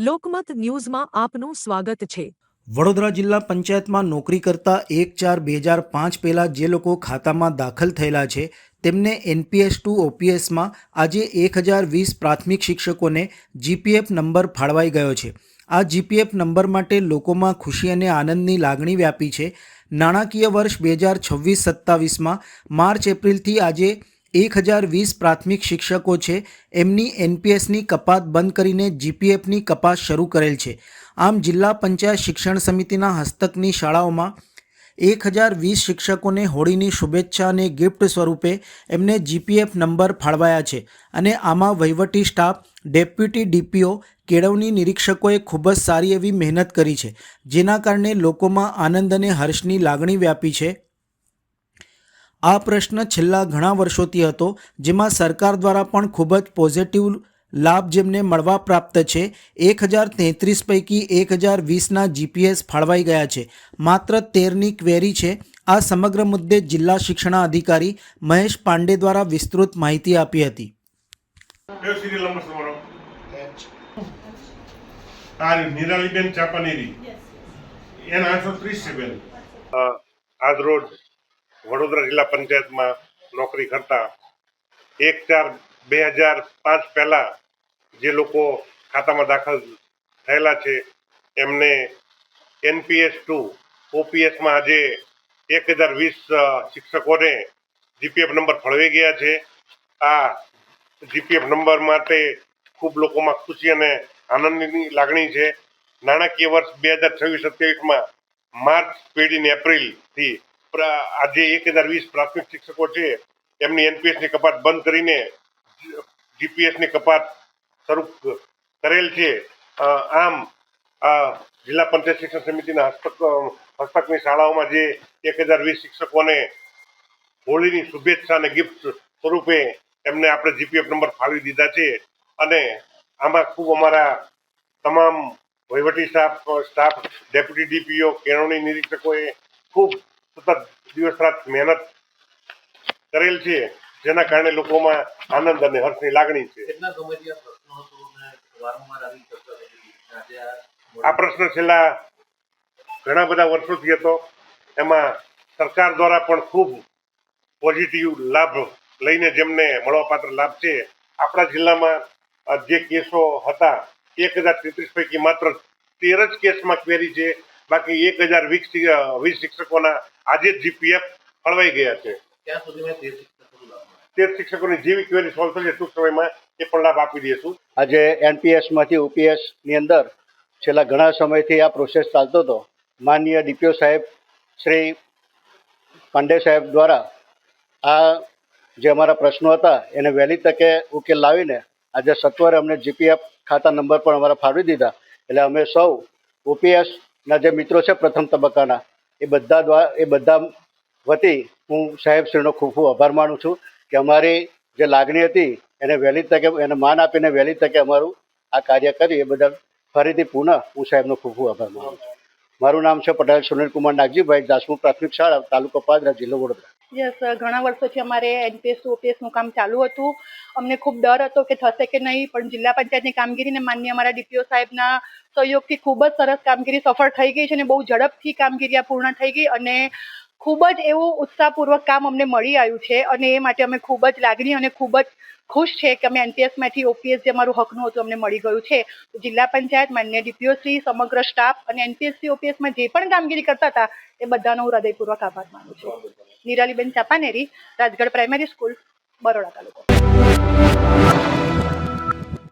લોકમત ન્યૂઝમાં આપનું સ્વાગત છે। વડોદરા જિલ્લા પંચાયતમાં નોકરી કરતા 1/4/2005 પહેલા જે લોકો ખાતામાં દાખલ થયેલા છે તેમને એનપીએસ ટુ ઓપીએસમાં આજે 1020 પ્રાથમિક શિક્ષકોને જીપીએફ નંબર ફાળવાઈ ગયો છે। આ જીપીએફ નંબર માટે લોકોમાં ખુશી અને આનંદની લાગણી વ્યાપી છે। નાણાકીય વર્ષ 2026-27માં માર્ચ એપ્રિલથી આજે 1020 પ્રાથમિક શિક્ષકો છે એમની એનપીએસની કપાત બંધ કરીને જીપીએફની કપાત શરૂ કરેલ છે। આમ જિલ્લા પંચાયત શિક્ષણ સમિતિના હસ્તકની શાળાઓમાં 1020 શિક્ષકોને હોળીની શુભેચ્છા અને ગિફ્ટ સ્વરૂપે એમને જીપીએફ નંબર ફાળવાયા છે અને આમાં વહીવટી સ્ટાફ, ડેપ્યુટી ડીપીઓ, કેળવણી નિરીક્ષકોએ ખૂબ જ સારી એવી મહેનત કરી છે, જેના કારણે લોકોમાં આનંદ અને હર્ષની લાગણી વ્યાપી છે। આ પ્રશ્ન છેલ્લા ઘણા વર્ષોથી હતો, જેમાં સરકાર દ્વારા પણ ખૂબ જ પોઝિટિવ લાભ જેમને મળવા પ્રાપ્ત છે। 1033 પૈકી 1020ના જીપીએસ ફાળવાઈ ગયા છે। માત્ર 13ની ક્વેરી છે। આ સમગ્ર મુદ્દે જિલ્લા શિક્ષણાધિકારી મહેશ પાંડે દ્વારા વિસ્તૃત માહિતી આપી હતી। નિરાલીબેન ચાપાનેરી એના 830 છે બેન। આજ રોજ વડોદરા જિલ્લા પંચાયતમાં નોકરી કરતા 1/4/2005 પહેલા જે લોકો ખાતામાં દાખલ થયેલા છે એમને એનપીએસ ટુ ઓપીએસમાં આજે 1020 શિક્ષકોને જીપીએફ નંબર ફળવાઈ ગયા છે। આ જીપીએફ નંબર માટે ખૂબ લોકોમાં ખુશી અને આનંદની લાગણી છે। નાણાકીય વર્ષ 2026-27માં માર્ચ પેઢીને એપ્રિલથી આજે 1020 પ્રાથમિક શિક્ષકો છે એમની એનપીએસની કપાત બંધ કરીને જીપીએસની કપાત શરૂ કરેલ છે। આમ જિલ્લા પંચાયત શિક્ષણ સમિતિના હસ્તકની શાળાઓમાં જે 1020 શિક્ષકોને હોળીની શુભેચ્છા અને ગિફ્ટ સ્વરૂપે એમને આપણે જીપીએફ નંબર ફાળવી દીધા છે અને આમાં ખૂબ અમારા તમામ વહીવટી સ્ટાફ, ડેપ્યુટી ડીપીઓ, કેળવણી નિરીક્ષકોએ ખૂબ સતત દિવસ રાત મહેનત કરેલ છે, જેના કારણે લોકોમાં આનંદ અને હર્ષની લાગણી છે। આ પ્રશ્ન છેલ્લા ઘણા બધા વર્ષોથી હતો। એમાં સરકાર દ્વારા પણ ખૂબ પોઝિટિવ લાભ લઈને જેમને મળવાપાત્ર લાભ છે। આપણા જિલ્લામાં જે કેસો હતા 1033 પૈકી માત્ર 13 જ કેસમાં ક્વેરી છે, બાકી 1020 શિક્ષકોના આજે જ જીપીએફ ફળવાઈ ગયા છે। 13 શિક્ષકોની જેવી ક્વેરી સોલ્વ થશે ટૂંક સમયમાં એ પણ લાભ આપી દઈશું। આજે એનપીએસમાંથી ઓપીએસની અંદર છેલ્લા ઘણા સમયથી આ પ્રોસેસ ચાલતો હતો। માનનીય ડીપીઓ સાહેબ શ્રી પાંડે સાહેબ દ્વારા આ જે અમારા પ્રશ્નો હતા એને વહેલી તકે ઉકેલ લાવીને આજે સત્વરે અમને જીપીએફ ખાતા નંબર પણ અમારા ફાળવી દીધા। એટલે અમે સૌ ઓપીએસના જે મિત્રો છે પ્રથમ તબક્કાના એ બધા વતી હું સાહેબશ્રીનો ખૂબ ખૂબ આભાર માનું છું કે અમારી જે લાગણી હતી એને વહેલી તકે એને માન આપીને વહેલી તકે અમારું આ કાર્ય કર્યું એ બદલ ફરીથી પુનઃ હું સાહેબનો ખૂબ ખૂબ આભાર માનું છું। મારું નામ છે પટેલ સુનિલકુમાર નાગજીભાઈ, જાસમુર પ્રાથમિક શાળા, તાલુકો પાદરા, જિલ્લો વડોદરા। યસ, ઘણા વર્ષોથી અમારે એનપીએસ ટુ ઓપીએસનું કામ ચાલુ હતું। અમને ખૂબ ડર હતો કે થશે કે નહીં, પણ જિલ્લા પંચાયતની કામગીરીને માન્ય અમારા ડીપીઓ સાહેબના સહયોગથી ખૂબ જ સરસ કામગીરી સફળ થઈ ગઈ છે અને બહુ ઝડપથી કામગીરી આ પૂર્ણ થઈ ગઈ અને ખૂબ જ એવું ઉત્સાહપૂર્વક કામ અમને મળી આવ્યું છે અને એ માટે અમે ખૂબ જ લાગણી અને ખૂબ જ ખુશ છે કે અમે એનપીએસમાંથી ઓપીએસ જે અમારું હકનું હતું અમને મળી ગયું છે। જિલ્લા પંચાયત, માન્ય ડીપીઓ શ્રી, સમગ્ર સ્ટાફ અને એનપીએસસી ઓપીએસમાં જે પણ કામગીરી કરતા હતા એ બધાનો હું હૃદયપૂર્વક આભાર માનું છું। નિરાલીબેન ચાપાનેરી, રાજગઢ પ્રાઇમરી સ્કૂલ, બરોડા તાલુકો।